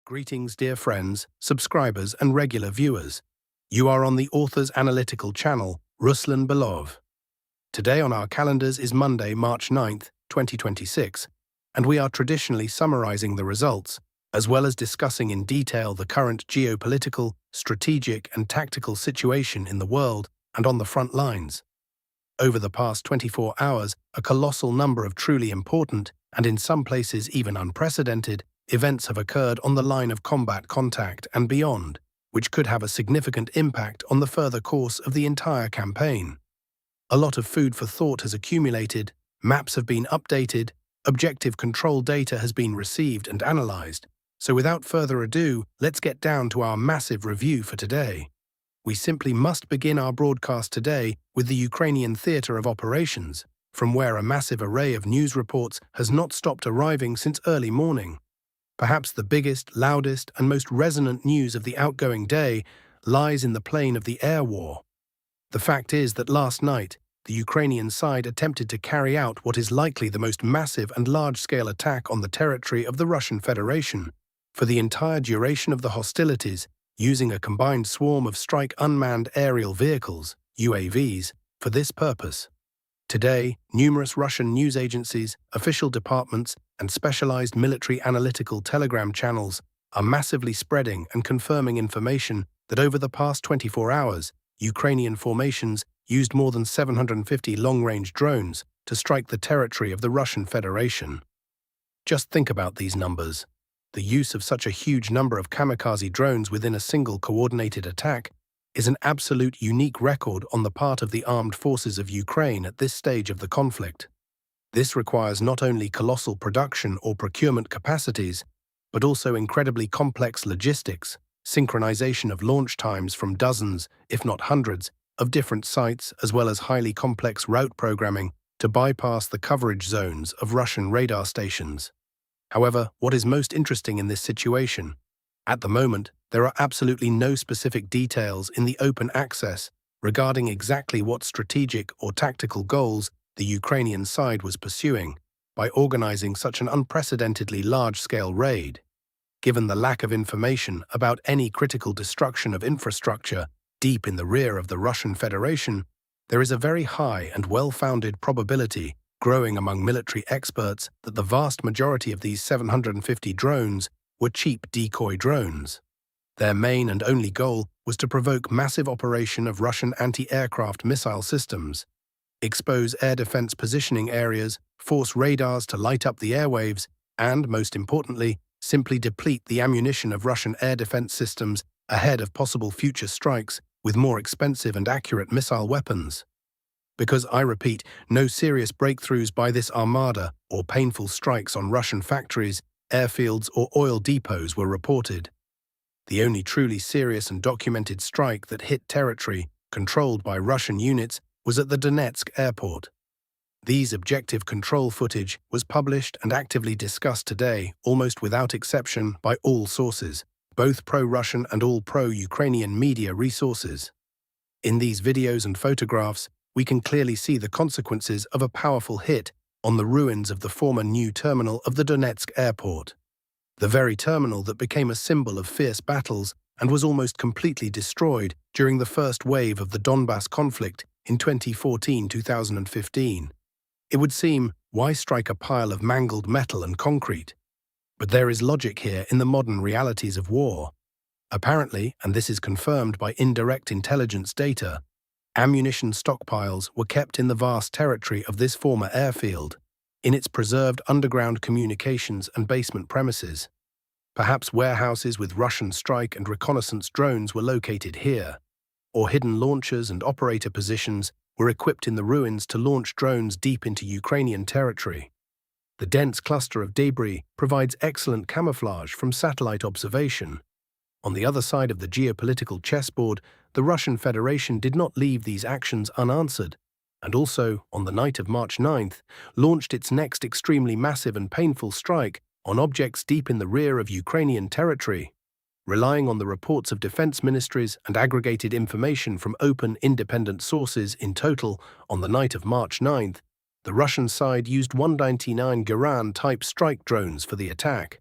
Greetings, dear friends, subscribers, and regular viewers. You are on the author's analytical channel, Ruslan Belov. Today on our calendars is Monday, March 9th, 2026, and we are traditionally summarizing the results, as well as discussing in detail the current geopolitical, strategic, and tactical situation in the world and on the front lines. Over the past 24 hours, a colossal number of truly important, and in some places even unprecedented, events have occurred on the line of combat contact and beyond, which could have a significant impact on the further course of the entire campaign. A lot of food for thought has accumulated, maps have been updated, objective control data has been received and analyzed. So without further ado, let's get down to our massive review for today. We simply must begin our broadcast today with the Ukrainian theater of operations, from where a massive array of news reports has not stopped arriving since early morning. Perhaps the biggest, loudest, and most resonant news of the outgoing day lies in the plane of the air war. The fact is that last night, the Ukrainian side attempted to carry out what is likely the most massive and large-scale attack on the territory of the Russian Federation for the entire duration of the hostilities, using a combined swarm of strike unmanned aerial vehicles, UAVs, for this purpose. Today, numerous Russian news agencies, official departments, and specialized military analytical telegram channels are massively spreading and confirming information that over the past 24 hours, Ukrainian formations used more than 750 long-range drones to strike the territory of the Russian Federation. Just think about these numbers. The use of such a huge number of kamikaze drones within a single coordinated attack is an absolute unique record on the part of the armed forces of Ukraine at this stage of the conflict. This requires not only colossal production or procurement capacities, but also incredibly complex logistics, synchronization of launch times from dozens, if not hundreds, of different sites, as well as highly complex route programming to bypass the coverage zones of Russian radar stations. However, what is most interesting in this situation? At the moment, there are absolutely no specific details in the open access regarding exactly what strategic or tactical goals the Ukrainian side was pursuing by organizing such an unprecedentedly large-scale raid. Given the lack of information about any critical destruction of infrastructure deep in the rear of the Russian Federation, there is a very high and well-founded probability growing among military experts that the vast majority of these 750 drones were cheap decoy drones. Their main and only goal was to provoke massive operation of Russian anti-aircraft missile systems, expose air defense positioning areas, force radars to light up the airwaves, and, most importantly, simply deplete the ammunition of Russian air defense systems ahead of possible future strikes with more expensive and accurate missile weapons. Because, I repeat, no serious breakthroughs by this armada or painful strikes on Russian factories, airfields, or oil depots were reported. The only truly serious and documented strike that hit territory controlled by Russian units was at the Donetsk airport. These objective control footage was published and actively discussed today, almost without exception, by all sources, both pro-Russian and all pro-Ukrainian media resources. In these videos and photographs, we can clearly see the consequences of a powerful hit on the ruins of the former new terminal of the Donetsk airport. The very terminal that became a symbol of fierce battles and was almost completely destroyed during the first wave of the Donbas conflict in 2014-2015. It would seem, why strike a pile of mangled metal and concrete? But there is logic here in the modern realities of war. Apparently, and this is confirmed by indirect intelligence data, ammunition stockpiles were kept in the vast territory of this former airfield, in its preserved underground communications and basement premises. Perhaps warehouses with Russian strike and reconnaissance drones were located here, or hidden launchers and operator positions were equipped in the ruins to launch drones deep into Ukrainian territory. The dense cluster of debris provides excellent camouflage from satellite observation. On the other side of the geopolitical chessboard, the Russian Federation did not leave these actions unanswered, and also, on the night of March 9th, launched its next extremely massive and painful strike on objects deep in the rear of Ukrainian territory. Relying on the reports of defense ministries and aggregated information from open, independent sources in total, on the night of March 9th, the Russian side used 199 Garand-type strike drones for the attack.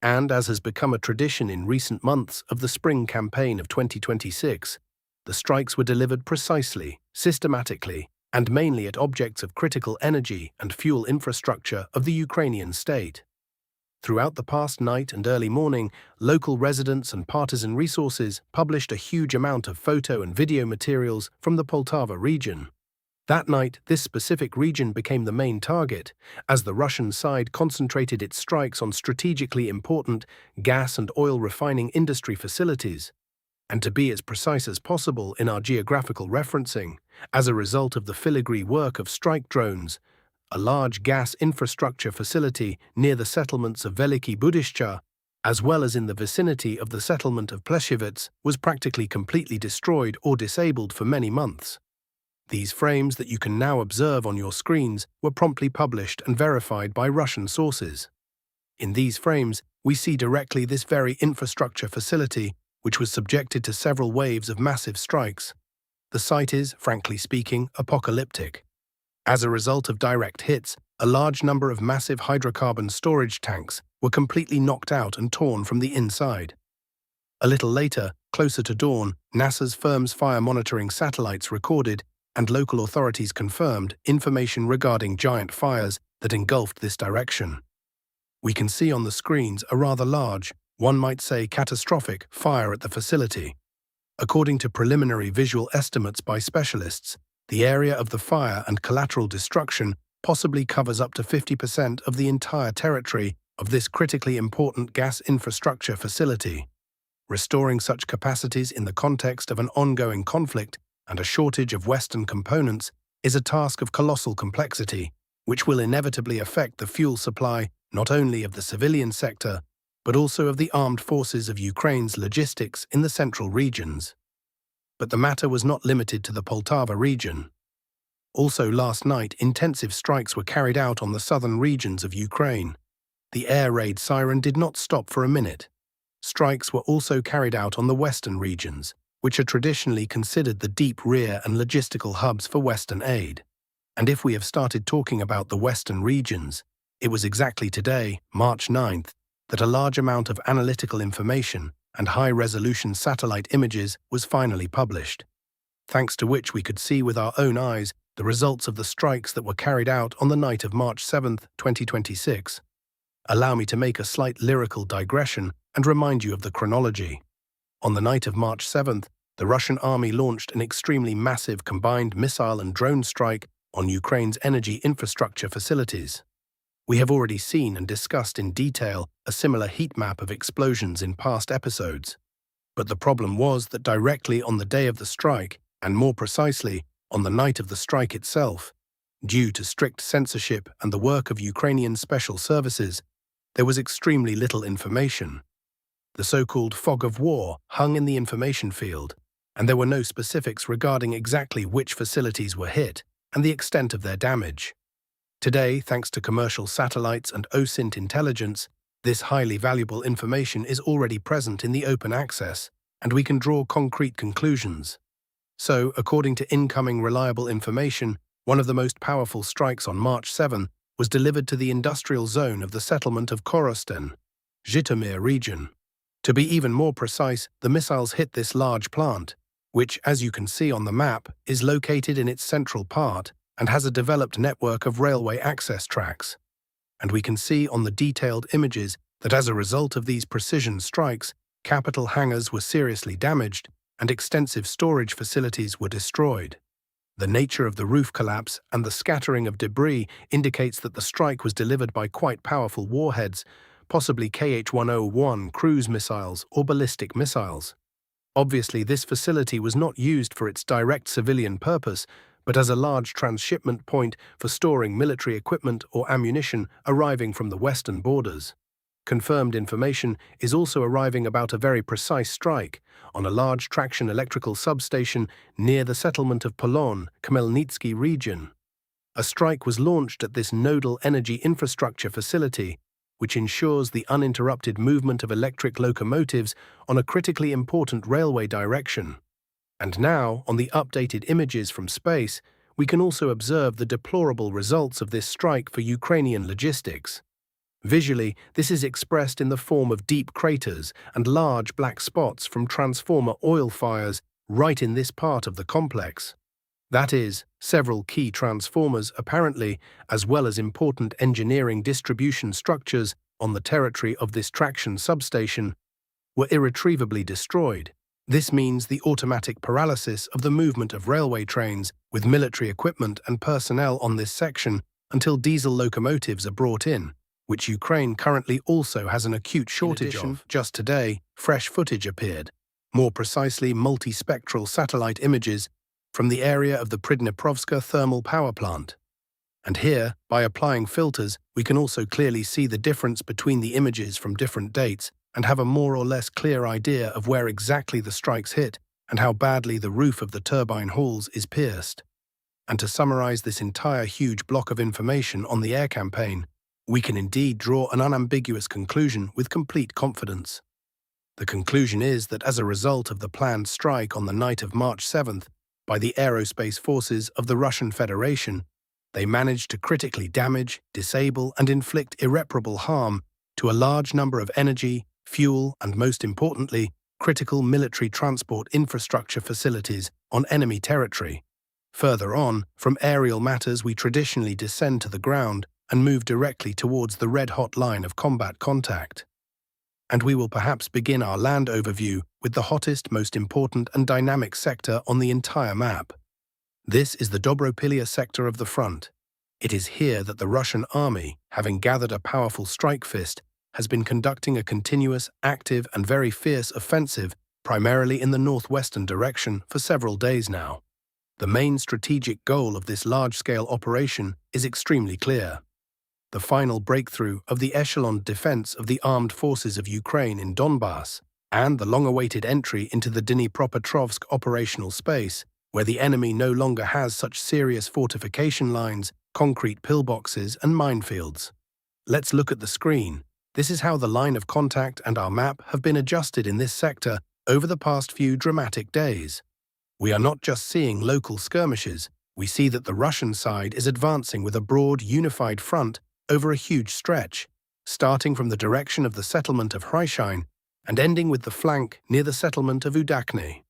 And as has become a tradition in recent months of the spring campaign of 2026, the strikes were delivered precisely, systematically, and mainly at objects of critical energy and fuel infrastructure of the Ukrainian state. Throughout the past night and early morning, local residents and partisan resources published a huge amount of photo and video materials from the Poltava region. That night, this specific region became the main target, as the Russian side concentrated its strikes on strategically important gas and oil refining industry facilities. And to be as precise as possible in our geographical referencing, as a result of the filigree work of strike drones, a large gas infrastructure facility near the settlements of Veliki Budishcha, as well as in the vicinity of the settlement of Pleshevets, was practically completely destroyed or disabled for many months. These frames that you can now observe on your screens were promptly published and verified by Russian sources. In these frames, we see directly this very infrastructure facility, which was subjected to several waves of massive strikes. The site is, frankly speaking, apocalyptic. As a result of direct hits, a large number of massive hydrocarbon storage tanks were completely knocked out and torn from the inside. A little later, closer to dawn, NASA's firm's fire monitoring satellites recorded, and local authorities confirmed, information regarding giant fires that engulfed this direction. We can see on the screens a rather large, one might say catastrophic, fire at the facility. According to preliminary visual estimates by specialists, the area of the fire and collateral destruction possibly covers up to 50% of the entire territory of this critically important gas infrastructure facility. Restoring such capacities in the context of an ongoing conflict and a shortage of Western components is a task of colossal complexity, which will inevitably affect the fuel supply not only of the civilian sector, but also of the armed forces of Ukraine's logistics in the central regions. But the matter was not limited to the Poltava region. Also last night, intensive strikes were carried out on the southern regions of Ukraine. The air raid siren did not stop for a minute. Strikes were also carried out on the western regions, which are traditionally considered the deep rear and logistical hubs for Western aid. And if we have started talking about the western regions, it was exactly today, March 9th, that a large amount of analytical information and high-resolution satellite images was finally published, thanks to which we could see with our own eyes the results of the strikes that were carried out on the night of March 7, 2026. Allow me to make a slight lyrical digression and remind you of the chronology. On the night of March 7th, the Russian army launched an extremely massive combined missile and drone strike on Ukraine's energy infrastructure facilities. We have already seen and discussed in detail a similar heat map of explosions in past episodes. But the problem was that directly on the day of the strike, and more precisely, on the night of the strike itself, due to strict censorship and the work of Ukrainian special services, there was extremely little information. The so-called fog of war hung in the information field, and there were no specifics regarding exactly which facilities were hit and the extent of their damage. Today, thanks to commercial satellites and OSINT intelligence, this highly valuable information is already present in the open access, and we can draw concrete conclusions. So, according to incoming reliable information, one of the most powerful strikes on March 7 was delivered to the industrial zone of the settlement of Korostin, Zhytomyr region. To be even more precise, the missiles hit this large plant, which, as you can see on the map, is located in its central part and has a developed network of railway access tracks. And we can see on the detailed images that as a result of these precision strikes, capital hangars were seriously damaged and extensive storage facilities were destroyed. The nature of the roof collapse and the scattering of debris indicates that the strike was delivered by quite powerful warheads, possibly Kh-101 cruise missiles or ballistic missiles. Obviously, this facility was not used for its direct civilian purpose, but as a large transshipment point for storing military equipment or ammunition arriving from the western borders. Confirmed information is also arriving about a very precise strike on a large traction electrical substation near the settlement of Polon, Khmelnytsky region. A strike was launched at this nodal energy infrastructure facility, which ensures the uninterrupted movement of electric locomotives on a critically important railway direction. And now, on the updated images from space, we can also observe the deplorable results of this strike for Ukrainian logistics. Visually, this is expressed in the form of deep craters and large black spots from transformer oil fires right in this part of the complex. That is, several key transformers apparently, as well as important engineering distribution structures on the territory of this traction substation, were irretrievably destroyed. This means the automatic paralysis of the movement of railway trains with military equipment and personnel on this section until diesel locomotives are brought in, which Ukraine currently also has an acute shortage of. Just today, fresh footage appeared, more precisely multispectral satellite images from the area of the Pridniprovska thermal power plant. And here, by applying filters, we can also clearly see the difference between the images from different dates and have a more or less clear idea of where exactly the strikes hit and how badly the roof of the turbine halls is pierced. And to summarize this entire huge block of information on the air campaign, we can indeed draw an unambiguous conclusion with complete confidence. The conclusion is that as a result of the planned strike on the night of March 7th by the aerospace forces of the Russian Federation, they managed to critically damage, disable, and inflict irreparable harm to a large number of energy, fuel, and most importantly, critical military transport infrastructure facilities on enemy territory. Further on, from aerial matters we traditionally descend to the ground and move directly towards the red-hot line of combat contact. And we will perhaps begin our land overview with the hottest, most important and dynamic sector on the entire map. This is the Dobropilya sector of the front. It is here that the Russian army, having gathered a powerful strike fist, has been conducting a continuous, active and very fierce offensive primarily in the northwestern direction for several days now. The main strategic goal of this large-scale operation is extremely clear: the final breakthrough of the echeloned defense of the armed forces of Ukraine in Donbas, and the long-awaited entry into the Dnipropetrovsk operational space, where the enemy no longer has such serious fortification lines, concrete pillboxes, and minefields. Let's look at the screen. This is how the line of contact and our map have been adjusted in this sector over the past few dramatic days. We are not just seeing local skirmishes, we see that the Russian side is advancing with a broad, unified front over a huge stretch, starting from the direction of the settlement of Hryshine and ending with the flank near the settlement of Udakne.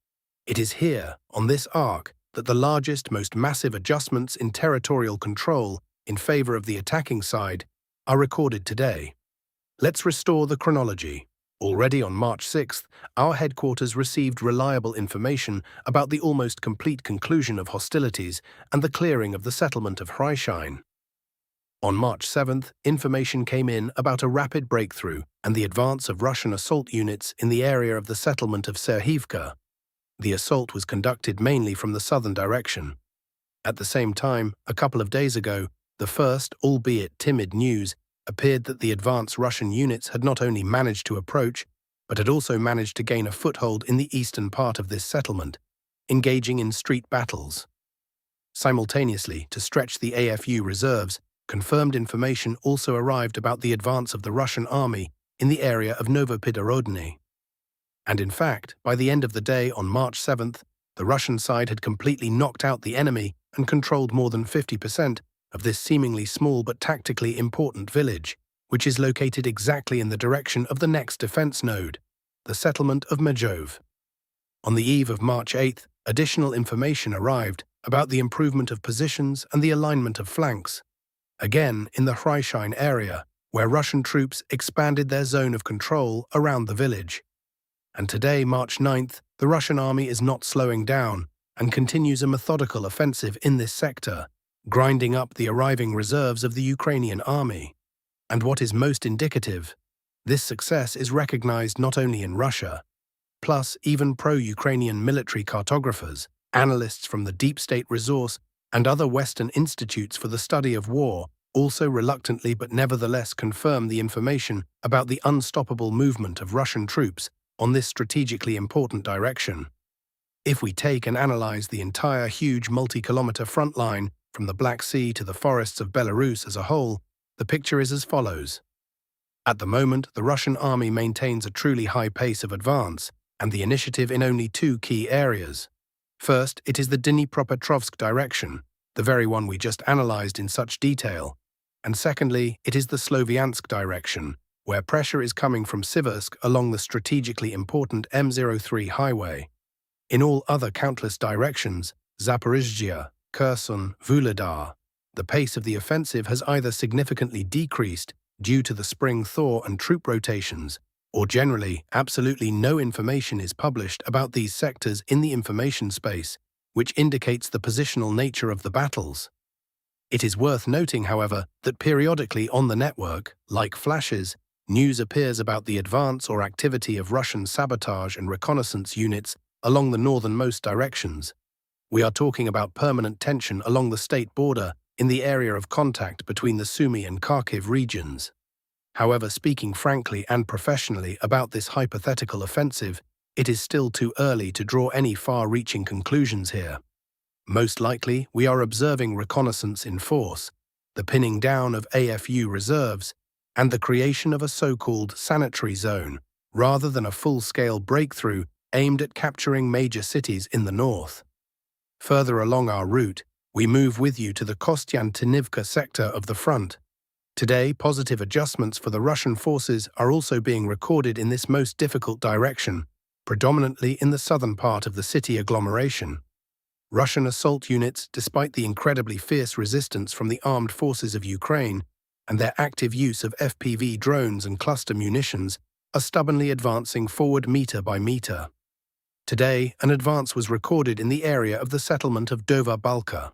It is here, on this arc, that the largest, most massive adjustments in territorial control in favor of the attacking side are recorded today. Let's restore the chronology. Already on March 6th, our headquarters received reliable information about the almost complete conclusion of hostilities and the clearing of the settlement of Hryshine. On March 7th, information came in about a rapid breakthrough and the advance of Russian assault units in the area of the settlement of Serhivka. The assault was conducted mainly from the southern direction. At the same time, a couple of days ago, the first, albeit timid, news appeared that the advance Russian units had not only managed to approach, but had also managed to gain a foothold in the eastern part of this settlement, engaging in street battles. Simultaneously, to stretch the AFU reserves, confirmed information also arrived about the advance of the Russian army in the area of Novopidorodny. And in fact, by the end of the day on March 7th, the Russian side had completely knocked out the enemy and controlled more than 50% of this seemingly small but tactically important village, which is located exactly in the direction of the next defense node, the settlement of Medzhov. On the eve of March 8th, additional information arrived about the improvement of positions and the alignment of flanks, again in the Hryshine area, where Russian troops expanded their zone of control around the village. And today, March 9th, the Russian army is not slowing down and continues a methodical offensive in this sector, grinding up the arriving reserves of the Ukrainian army. And what is most indicative, this success is recognized not only in Russia, plus even pro-Ukrainian military cartographers, analysts from the Deep State Resource and other Western institutes for the study of war also reluctantly but nevertheless confirm the information about the unstoppable movement of Russian troops on this strategically important direction. If we take and analyze the entire huge multi-kilometer front line from the Black Sea to the forests of Belarus as a whole, the picture is as follows. At the moment, the Russian army maintains a truly high pace of advance, and the initiative in only two key areas. First, it is the Dnipropetrovsk direction, the very one we just analyzed in such detail. And secondly, it is the Sloviansk direction, where pressure is coming from Siversk along the strategically important M03 highway. In all other countless directions, Zaporizhzhia, Kherson, Vuhledar, the pace of the offensive has either significantly decreased due to the spring thaw and troop rotations, or generally, absolutely no information is published about these sectors in the information space, which indicates the positional nature of the battles. It is worth noting, however, that periodically on the network, like flashes, news appears about the advance or activity of Russian sabotage and reconnaissance units along the northernmost directions. We are talking about permanent tension along the state border in the area of contact between the Sumy and Kharkiv regions. However, speaking frankly and professionally about this hypothetical offensive, it is still too early to draw any far-reaching conclusions here. Most likely, we are observing reconnaissance in force, the pinning down of AFU reserves, and the creation of a so-called sanitary zone, rather than a full-scale breakthrough aimed at capturing major cities in the north. Further along our route, we move with you to the Kostiantynivka sector of the front. Today, positive adjustments for the Russian forces are also being recorded in this most difficult direction, predominantly in the southern part of the city agglomeration. Russian assault units, despite the incredibly fierce resistance from the armed forces of Ukraine and their active use of FPV drones and cluster munitions, are stubbornly advancing forward meter by meter. Today, an advance was recorded in the area of the settlement of Dova Balka.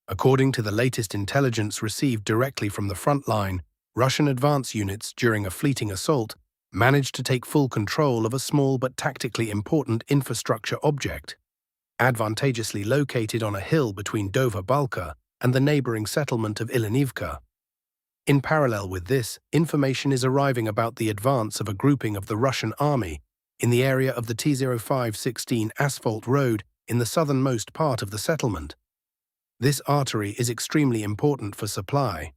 According to the latest intelligence received directly from the front line, Russian advance units, during a fleeting assault, managed to take full control of a small but tactically important infrastructure object, advantageously located on a hill between Dova Balka and the neighboring settlement of Ilinivka. In parallel with this, information is arriving about the advance of a grouping of the Russian army in the area of the T0516 asphalt road in the southernmost part of the settlement. This artery is extremely important for supply.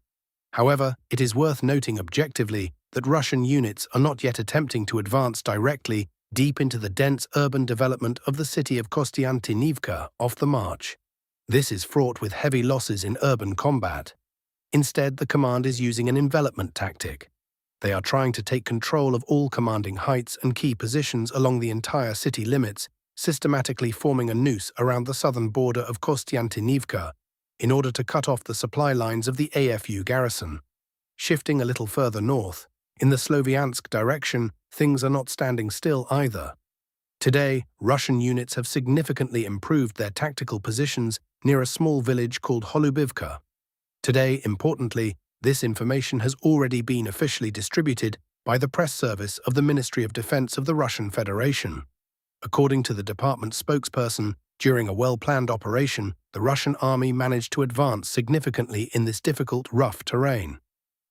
However, it is worth noting objectively that Russian units are not yet attempting to advance directly deep into the dense urban development of the city of Kostiantynivka off the march. This is fraught with heavy losses in urban combat. Instead, the command is using an envelopment tactic. They are trying to take control of all commanding heights and key positions along the entire city limits, systematically forming a noose around the southern border of Kostiantynivka in order to cut off the supply lines of the AFU garrison. Shifting a little further north, in the Sloviansk direction, things are not standing still either. Today, Russian units have significantly improved their tactical positions near a small village called Holubivka. Today, importantly, this information has already been officially distributed by the press service of the Ministry of Defense of the Russian Federation. According to the department's spokesperson, during a well-planned operation, the Russian army managed to advance significantly in this difficult, rough terrain.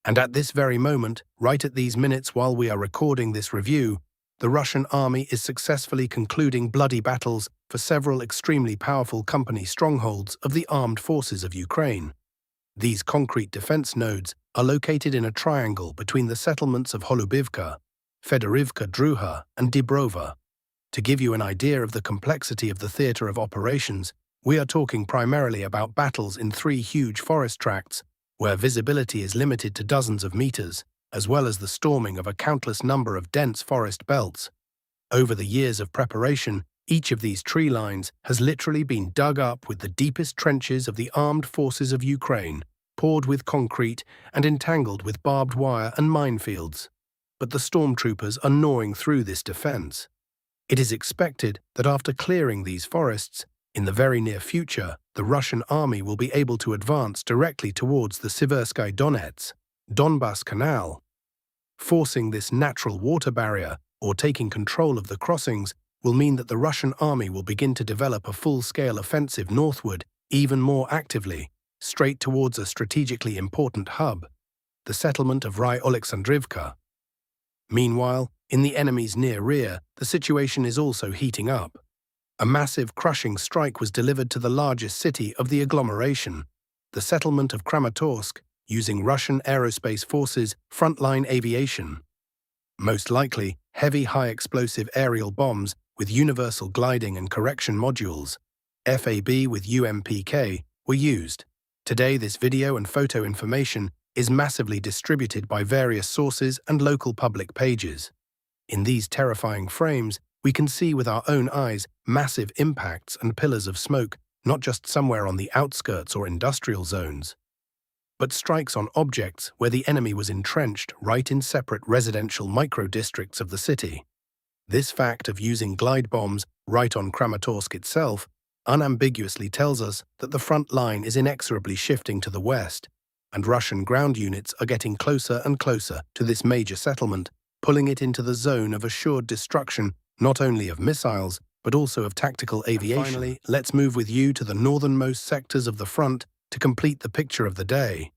And at this very moment, right at these minutes while we are recording this review, the Russian army is successfully concluding bloody battles for several extremely powerful company strongholds of the armed forces of Ukraine. These concrete defense nodes are located in a triangle between the settlements of Holubivka, Fedorivka Druha, and Dibrova. To give you an idea of the complexity of the theatre of operations, we are talking primarily about battles in 3 huge forest tracts, where visibility is limited to dozens of meters, as well as the storming of a countless number of dense forest belts. Over the years of preparation, each of these tree lines has literally been dug up with the deepest trenches of the armed forces of Ukraine, poured with concrete and entangled with barbed wire and minefields. But the stormtroopers are gnawing through this defense. It is expected that after clearing these forests, in the very near future, the Russian army will be able to advance directly towards the Siversky Donets, Donbas Canal. Forcing this natural water barrier or taking control of the crossings will mean that the Russian army will begin to develop a full-scale offensive northward even more actively, straight towards a strategically important hub, the settlement of Oleksandrivka. Meanwhile, in the enemy's near rear, the situation is also heating up. A massive crushing strike was delivered to the largest city of the agglomeration, the settlement of Kramatorsk, using Russian aerospace forces' frontline aviation. Most likely, heavy high-explosive aerial bombs with universal gliding and correction modules, FAB with UMPK, were used. Today, this video and photo information is massively distributed by various sources and local public pages. In these terrifying frames, we can see with our own eyes massive impacts and pillars of smoke, not just somewhere on the outskirts or industrial zones, but strikes on objects where the enemy was entrenched right in separate residential micro-districts of the city. This fact of using glide bombs right on Kramatorsk itself unambiguously tells us that the front line is inexorably shifting to the west, and Russian ground units are getting closer and closer to this major settlement, pulling it into the zone of assured destruction not only of missiles, but also of tactical aviation. And finally, let's move with you to the northernmost sectors of the front to complete the picture of the day.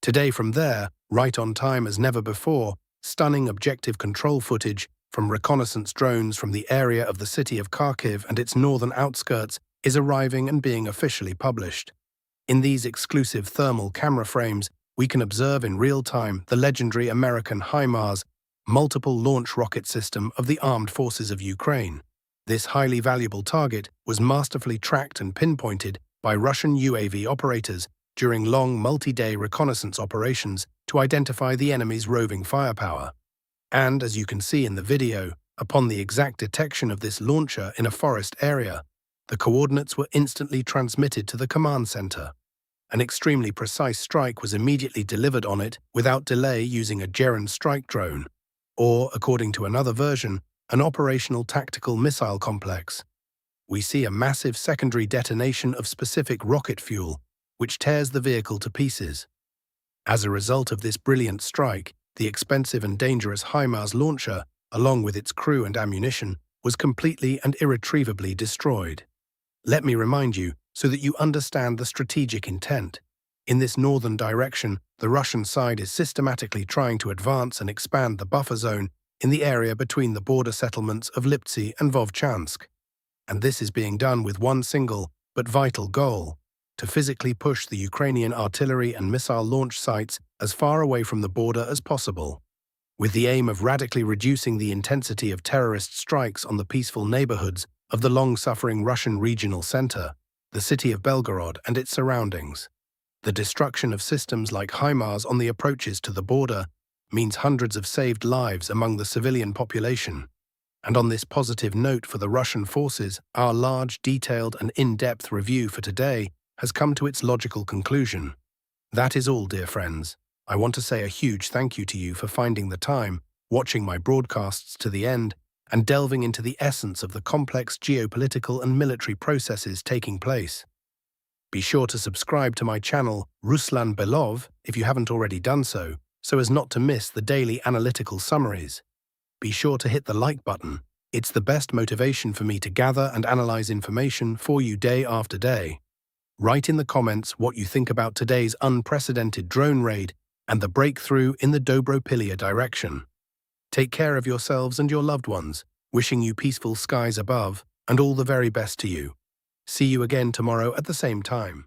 Today from there, right on time as never before, stunning objective control footage from reconnaissance drones from the area of the city of Kharkiv and its northern outskirts is arriving and being officially published. In these exclusive thermal camera frames, we can observe in real time the legendary American HIMARS multiple launch rocket system of the armed forces of Ukraine. This highly valuable target was masterfully tracked and pinpointed by Russian UAV operators during long multi-day reconnaissance operations to identify the enemy's roving firepower. And, as you can see in the video, upon the exact detection of this launcher in a forest area, the coordinates were instantly transmitted to the command center. An extremely precise strike was immediately delivered on it without delay using a German strike drone, or, according to another version, an operational tactical missile complex. We see a massive secondary detonation of specific rocket fuel, which tears the vehicle to pieces. As a result of this brilliant strike, the expensive and dangerous HIMARS launcher, along with its crew and ammunition, was completely and irretrievably destroyed. Let me remind you, so that you understand the strategic intent. In this northern direction, the Russian side is systematically trying to advance and expand the buffer zone in the area between the border settlements of Liptsy and Vovchansk. And this is being done with one single, but vital goal: to physically push the Ukrainian artillery and missile launch sites as far away from the border as possible, with the aim of radically reducing the intensity of terrorist strikes on the peaceful neighborhoods of the long-suffering Russian regional center, the city of Belgorod and its surroundings. The destruction of systems like HIMARS on the approaches to the border means hundreds of saved lives among the civilian population. And on this positive note for the Russian forces, our large, detailed and in-depth review for today has come to its logical conclusion. That is all, dear friends. I want to say a huge thank you to you for finding the time, watching my broadcasts to the end, and delving into the essence of the complex geopolitical and military processes taking place. Be sure to subscribe to my channel, Ruslan Belov, if you haven't already done so as not to miss the daily analytical summaries. Be sure to hit the like button. It's the best motivation for me to gather and analyze information for you day after day. Write in the comments what you think about today's unprecedented drone raid and the breakthrough in the Dobropilya direction. Take care of yourselves and your loved ones, wishing you peaceful skies above and all the very best to you. See you again tomorrow at the same time.